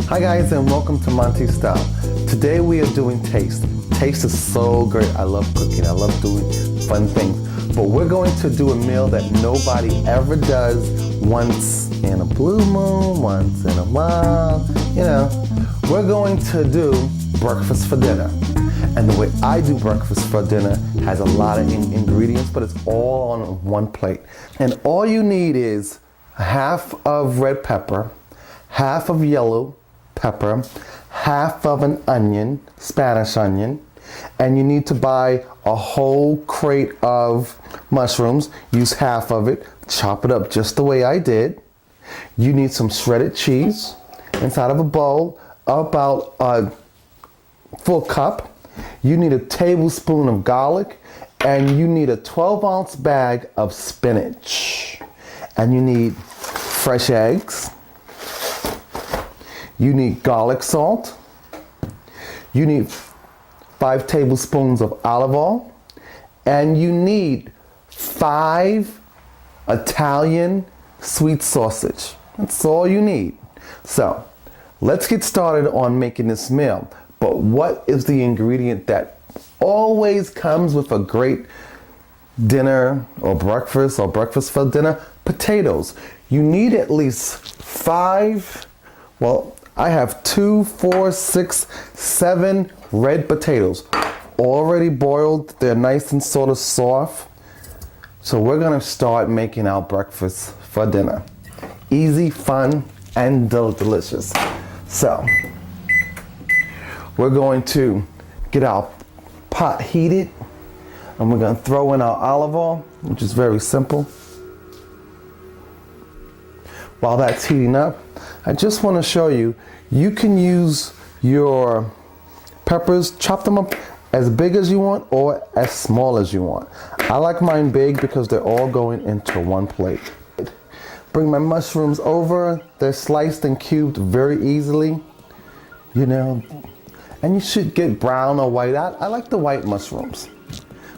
Hi guys, and welcome to MonteysStyle. Today we are doing taste. Taste is so great. I love cooking. I love doing fun things. But we're going to do a meal that nobody ever does once in a blue moon, once in a while. You know, we're going to do breakfast for dinner. And the way I do breakfast for dinner has a lot of ingredients, but it's all on one plate. And all you need is half of red pepper, half of yellow pepper, half of an onion, Spanish onion, and you need to buy a whole crate of mushrooms. Use half of it, chop it up just the way I did. You need some shredded cheese inside of a bowl, about a full cup. You need a tablespoon of garlic, and you need a 12-ounce bag of spinach. And you need fresh eggs. You need garlic salt. You need 5 tablespoons of olive oil. And you need 5 Italian sweet sausage. That's all you need. So let's get started on making this meal. But what is the ingredient that always comes with a great dinner or breakfast for dinner? Potatoes. You need at least 5, well, I have 2, 4, 6, 7 red potatoes. Already boiled, they're nice and sort of soft. So we're gonna start making our breakfast for dinner. Easy, fun, and delicious. So, we're going to get our pot heated, and we're gonna throw in our olive oil, which is very simple. While that's heating up, I just want to show you, you can use your peppers, chop them up as big as you want or as small as you want. I like mine big because they're all going into one plate. Bring my mushrooms over. They're sliced and cubed very easily, you know, and you should get brown or white. I like the white mushrooms.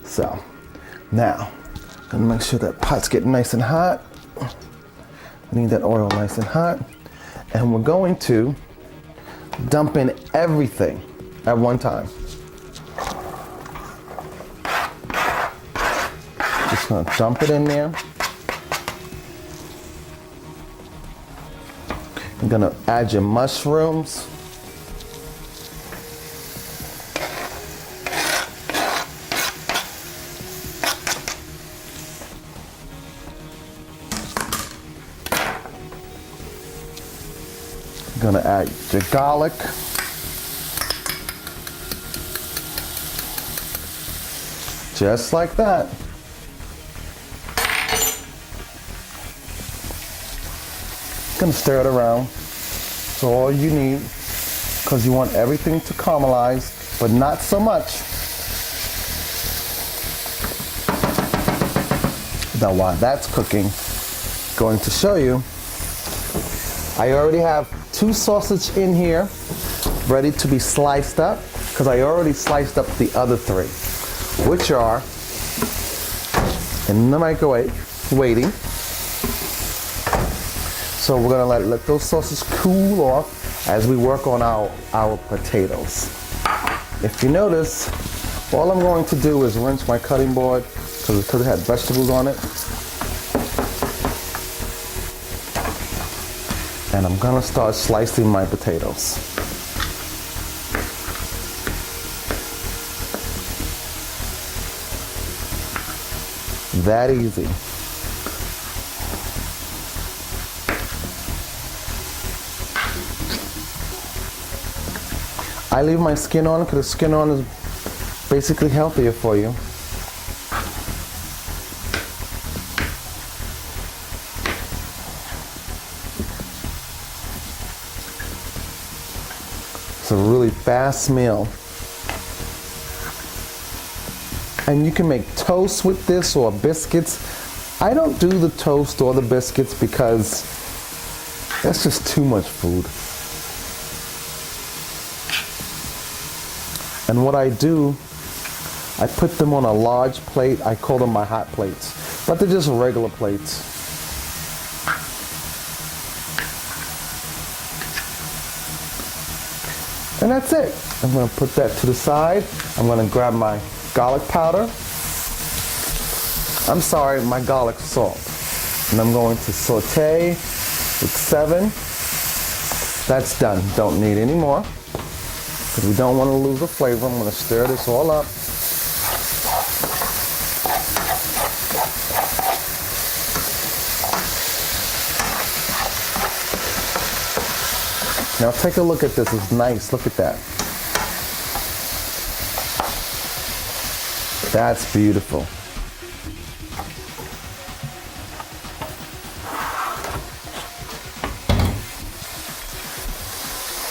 So now, gonna make sure that pot's getting nice and hot. I need that oil nice and hot. And we're going to dump in everything at one time. Just gonna dump it in there. You're gonna add your mushrooms. You're gonna add your garlic. Just like that. Gonna stir it around. That's all you need, because you want everything to caramelize, but not so much. Now while that's cooking, going to show you, I already have 2 sausage in here, ready to be sliced up, because I already sliced up the other 3, which are in the microwave, waiting. So we're gonna let those sausages cool off as we work on our potatoes. If you notice, all I'm going to do is rinse my cutting board, because it had vegetables on it. And I'm gonna start slicing my potatoes. That easy. I leave my skin on because the skin on is basically healthier for you. It's a really fast meal. And you can make toast with this or biscuits. I don't do the toast or the biscuits because that's just too much food. And what I do, I put them on a large plate. I call them my hot plates, but they're just regular plates. And that's it. I'm gonna put that to the side. I'm gonna grab my garlic powder. I'm sorry, my garlic salt. And I'm going to saute with 7. That's done. Don't need any more, because we don't want to lose the flavor. I'm gonna stir this all up. Now take a look at this, it's nice, look at that. That's beautiful.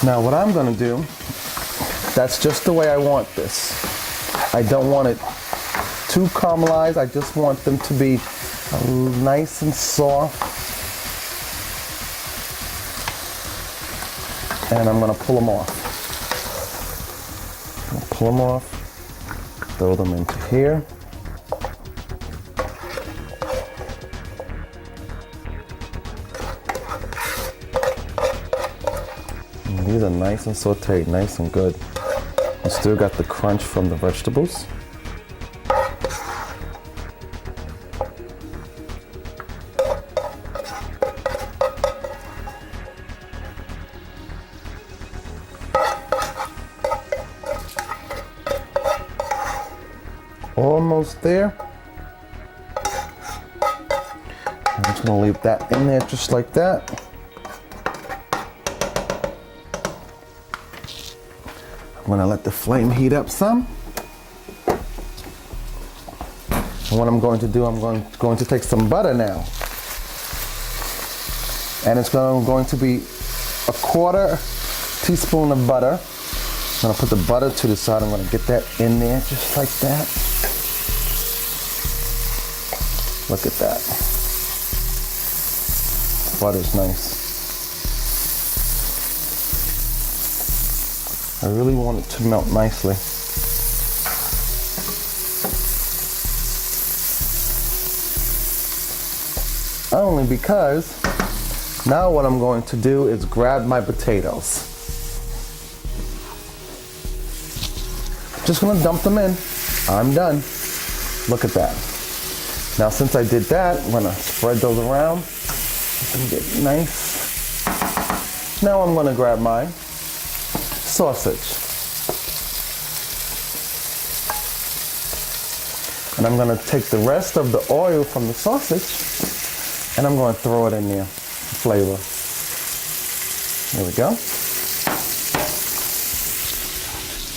Now what I'm gonna do, that's just the way I want this. I don't want it too caramelized, I just want them to be nice and soft. And I'm gonna pull them off. Pull them off, throw them into here. And these are nice and sauteed, nice and good. You still got the crunch from the vegetables. Almost there. I'm just gonna leave that in there just like that. I'm gonna let the flame heat up some. And what I'm going to do, I'm going to take some butter now. And it's going to be a 1/4 teaspoon of butter. I'm gonna put the butter to the side. I'm gonna get that in there just like that. Look at that. Butter's nice. I really want it to melt nicely. Only because now what I'm going to do is grab my potatoes. Just gonna dump them in. I'm done. Look at that. Now since I did that, I'm gonna spread those around and get nice. Now I'm gonna grab my sausage. And I'm gonna take the rest of the oil from the sausage and I'm gonna throw it in there for flavor. There we go.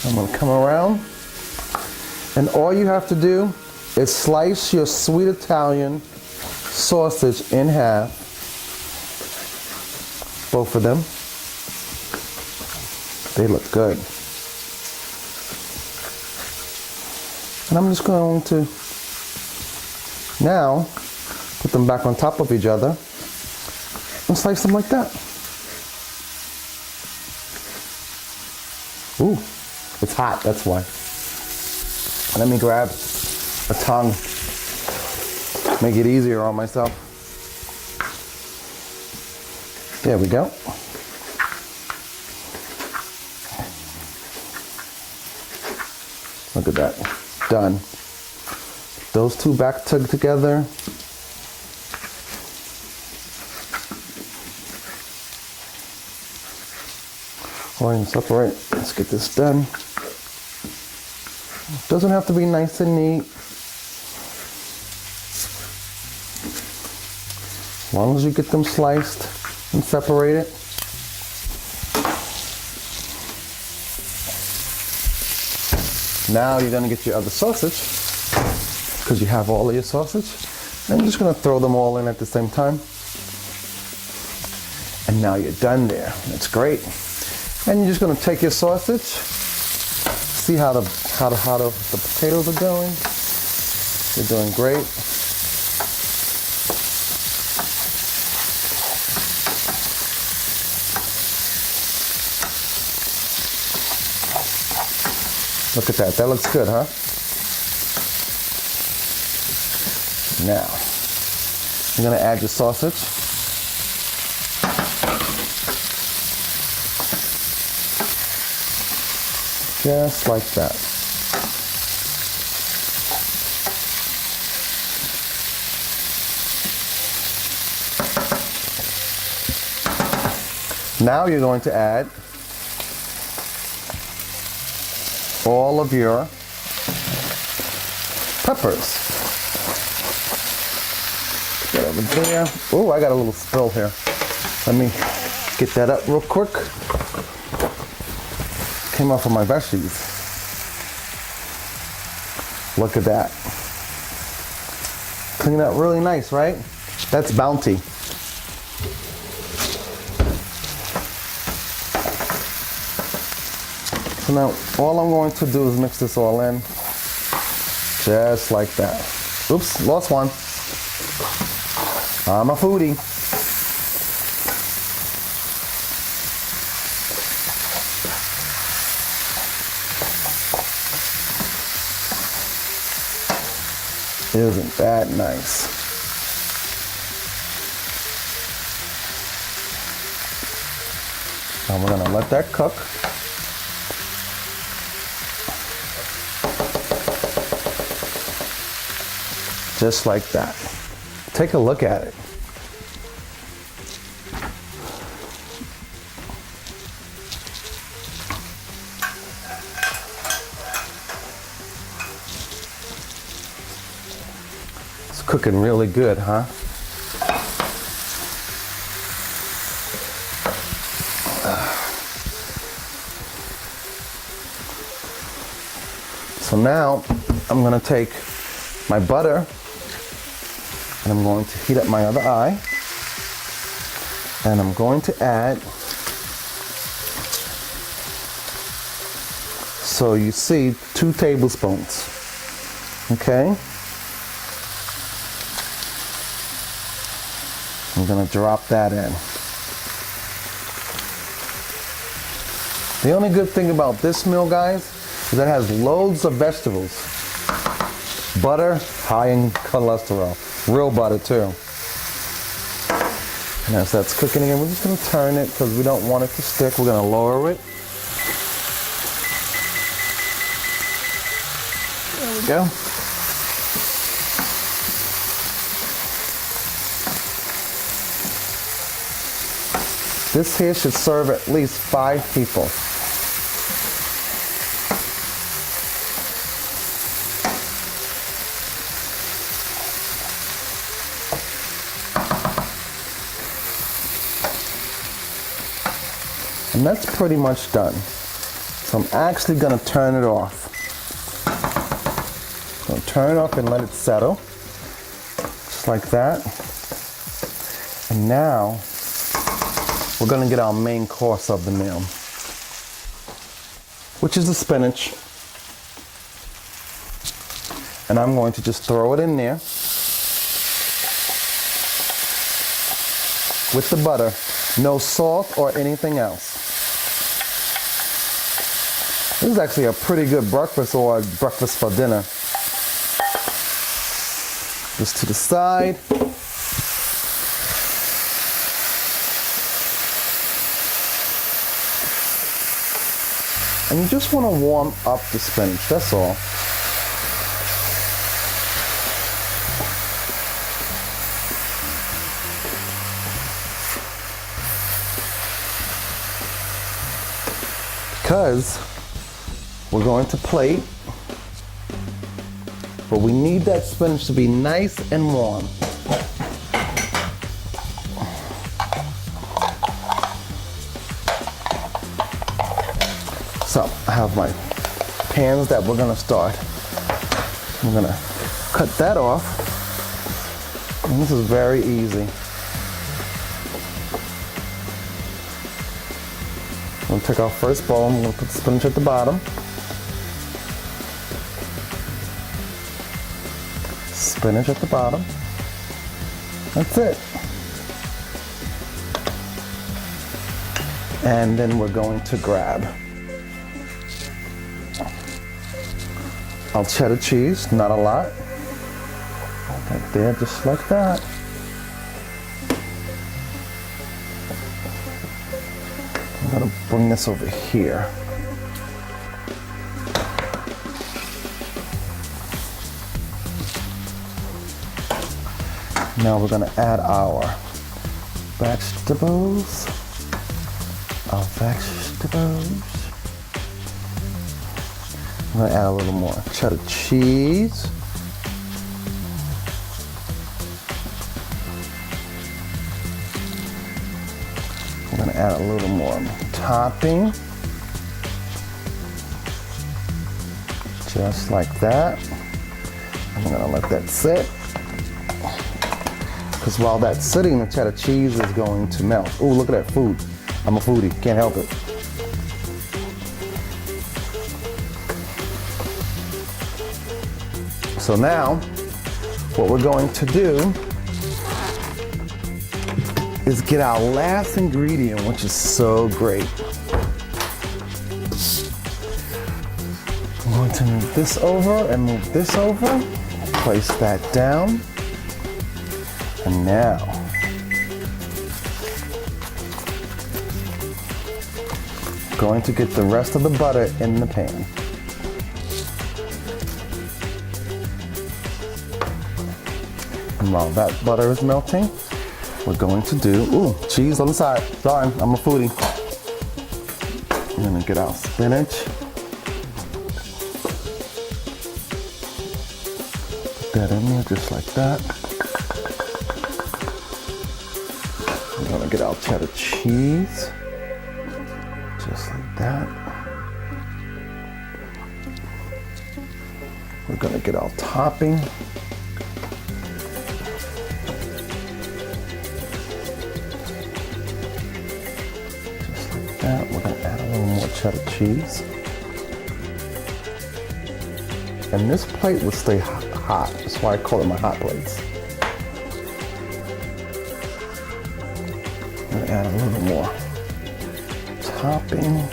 I'm gonna come around, and all you have to do is slice your sweet Italian sausage in half, both of them. They look good. And I'm just going to now put them back on top of each other and slice them like that. Ooh. It's hot, that's why. Let me grab a tongue. Make it easier on myself. There we go. Look at that. Done. Those two back together. Go ahead and separate. Let's get this done. Doesn't have to be nice and neat. As long as you get them sliced and separated. Now you're gonna get your other sausage, because you have all of your sausage. And you're just gonna throw them all in at the same time. And now you're done there. That's great. And you're just gonna take your sausage, see how the potatoes are doing. They're doing great. Look at that. That looks good, huh? Now, you're gonna add your sausage. Just like that. Now you're going to add all of your peppers. Get over there. Oh, I got a little spill here. Let me get that up real quick. Came off of my veggies. Look at that. Clean up really nice, right? That's bounty. So now all I'm going to do is mix this all in. Just like that. Oops, lost one. I'm a foodie. Isn't that nice? Now we're gonna let that cook. Just like that. Take a look at it. It's cooking really good, huh? So now I'm gonna take my butter and I'm going to heat up my other eye, and I'm going to add, so you see, 2 tablespoons, okay? I'm gonna drop that in. The only good thing about this meal, guys, is that it has loads of vegetables. Butter, high in cholesterol. Real butter too. And as that's cooking again, we're just going to turn it because we don't want it to stick. We're going to lower it. There we go. This here should serve at least 5 people. And that's pretty much done. So I'm actually gonna turn it off. So turn it off and let it settle. Just like that. And now, we're gonna get our main course of the meal, which is the spinach. And I'm going to just throw it in there with the butter. No salt or anything else. This is actually a pretty good breakfast or breakfast for dinner. Just to the side. And you just want to warm up the spinach, that's all. Because we're going to plate, but we need that spinach to be nice and warm. So I have my pans that we're gonna start. I'm gonna cut that off, and this is very easy. I'm gonna take our first bowl, I'm gonna put the spinach at the bottom. Spinach at the bottom. That's it. And then we're going to grab our cheddar cheese, not a lot. Right there, just like that. I'm gonna bring this over here. Now we're gonna add our vegetables. I'm gonna add a little more cheddar cheese. I'm gonna add a little more topping. Just like that. I'm gonna let that sit. Because while that's sitting, the cheddar cheese is going to melt. Oh, look at that food. I'm a foodie, can't help it. So now, what we're going to do is get our last ingredient, which is so great. I'm going to move this over and move this over. Place that down. And now, going to get the rest of the butter in the pan. And while that butter is melting, we're going to do, cheese on the side. Sorry, I'm a foodie. I'm gonna get our spinach. Put that in there just like that. We're gonna get our cheddar cheese. Just like that. We're gonna get our topping. Just like that. We're gonna add a little more cheddar cheese. And this plate will stay hot. That's why I call it my hot plates. I'm gonna add a little more topping.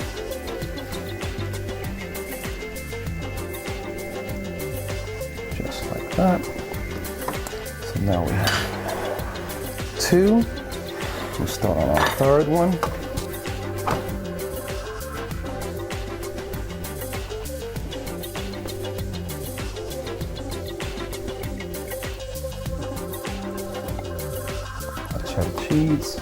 Just like that. So now we have two. We'll start on our third one. Our cheddar cheese.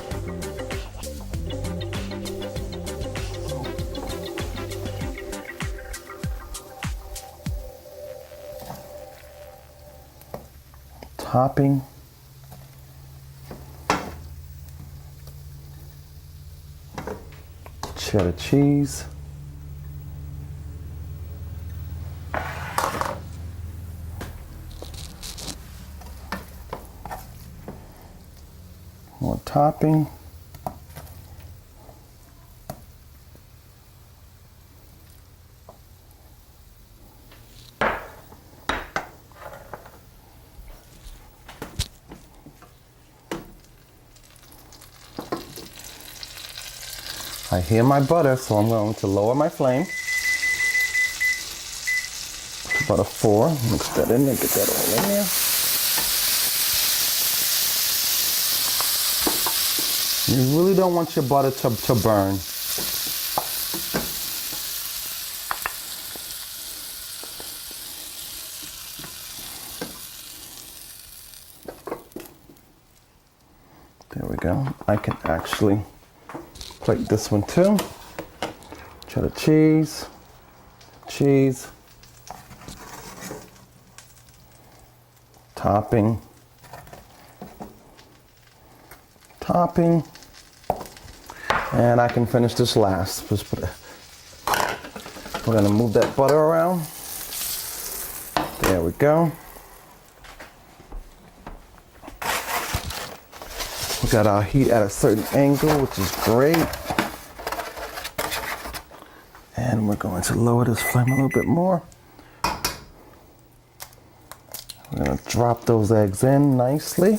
Topping. Cheddar cheese. More topping. I hear my butter, so I'm going to lower my flame to about a 4. Mix that in there, get that all in there. You really don't want your butter to burn. There we go. I can actually plate this one too. Cheddar cheese, cheese, topping, topping, and I can finish this last. Just put it. We're gonna move that butter around. There we go. We got our heat at a certain angle, which is great. And we're going to lower this flame a little bit more. We're going to drop those eggs in nicely.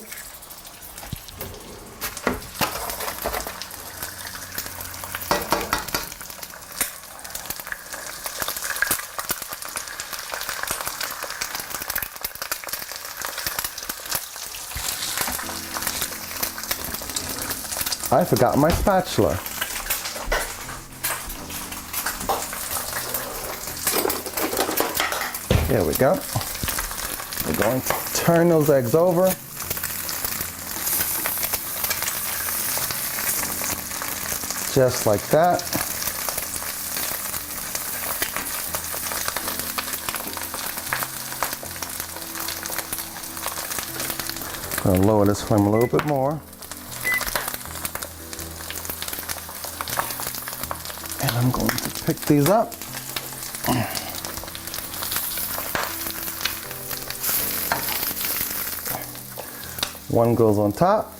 I forgot my spatula. There we go. We're going to turn those eggs over. Just like that. I'm gonna lower this flame a little bit more. And I'm going to pick these up. One goes on top.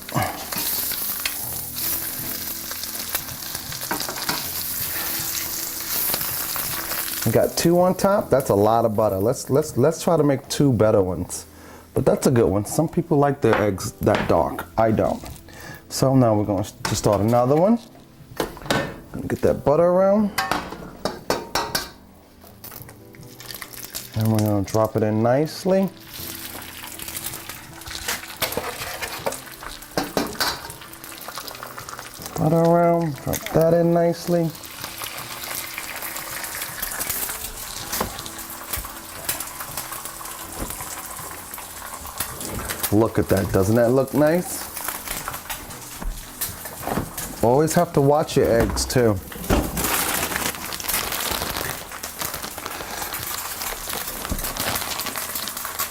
We got two on top. That's a lot of butter. Let's try to make two better ones. But that's a good one. Some people like their eggs that dark. I don't. So now we're going to start another one. Gonna get that butter around. And we're gonna drop it in nicely. Butter around, drop that in nicely. Look at that, doesn't that look nice? Always have to watch your eggs too.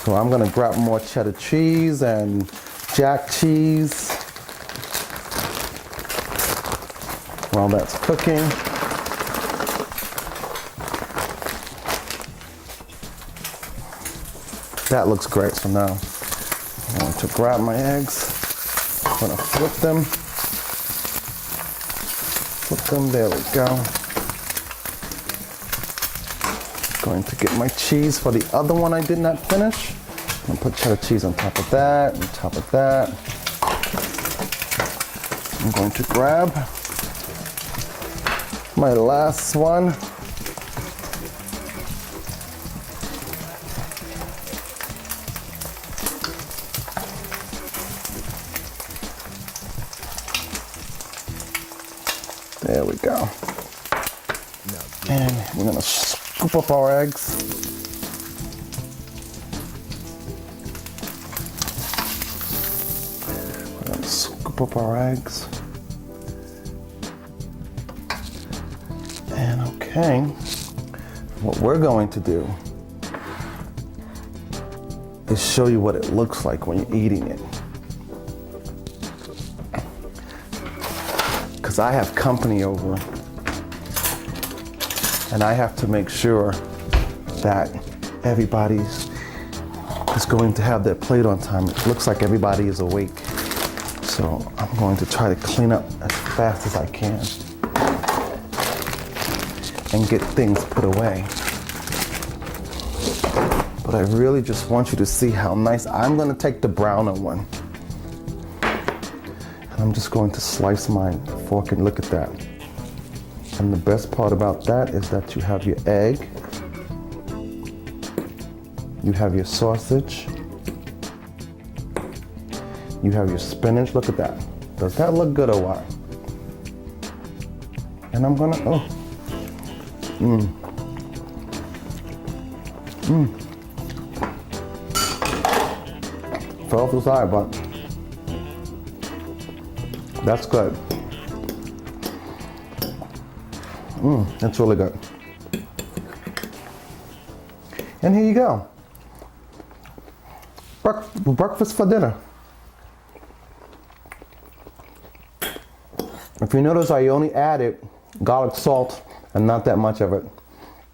So I'm gonna grab more cheddar cheese and jack cheese while that's cooking. That looks great. So now I'm going to grab my eggs. I'm gonna flip them. There we go. Going to get my cheese for the other one I did not finish. I'm gonna put cheddar cheese on top of that, on top of that. I'm going to grab my last one. There we go. And we're gonna scoop up our eggs. We're gonna scoop up our eggs. And okay, what we're going to do is show you what it looks like when you're eating it. Because I have company over and I have to make sure that everybody is going to have their plate on time. It looks like everybody is awake. So I'm going to try to clean up as fast as I can and get things put away. But I really just want you to see how nice. I'm gonna take the browner one. I'm just going to slice my fork and look at that. And the best part about that is that you have your egg, you have your sausage, you have your spinach. Look at that. Does that look good or what? And I'm gonna, Fell off the side, but that's good. That's really good. And here you go. Breakfast for dinner. If you notice, I only added garlic salt and not that much of it.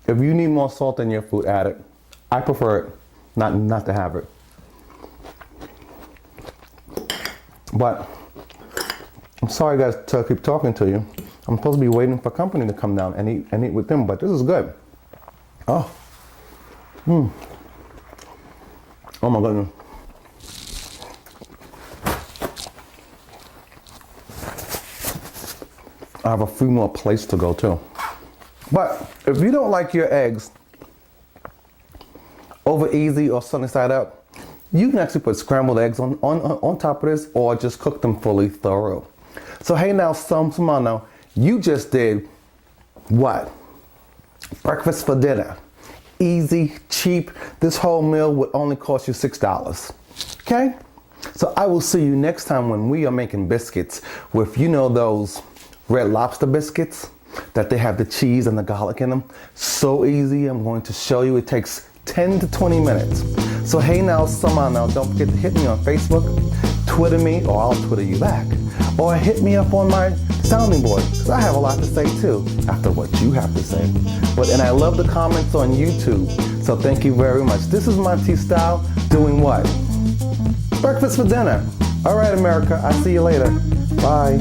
If you need more salt in your food, add it. I prefer it, not to have it. But I'm sorry guys to keep talking to you. I'm supposed to be waiting for company to come down and eat with them, but this is good. Oh. Oh my goodness. I have a few more plates to go too. But if you don't like your eggs over easy or sunny side up, you can actually put scrambled eggs on top of this or just cook them fully thorough. So hey now, Samano, you just did what? Breakfast for dinner. Easy, cheap. This whole meal would only cost you $6. Okay? So I will see you next time when we are making biscuits with, you know, those Red Lobster biscuits that they have the cheese and the garlic in them. So easy. I'm going to show you. It takes 10 to 20 minutes. So hey now, somehow now, don't forget to hit me on Facebook, Twitter me, or I'll Twitter you back. Or hit me up on my sounding board, because I have a lot to say too, after what you have to say. And I love the comments on YouTube, so thank you very much. This is MonteysStyle doing what? Breakfast for dinner. All right, America, I'll see you later. Bye.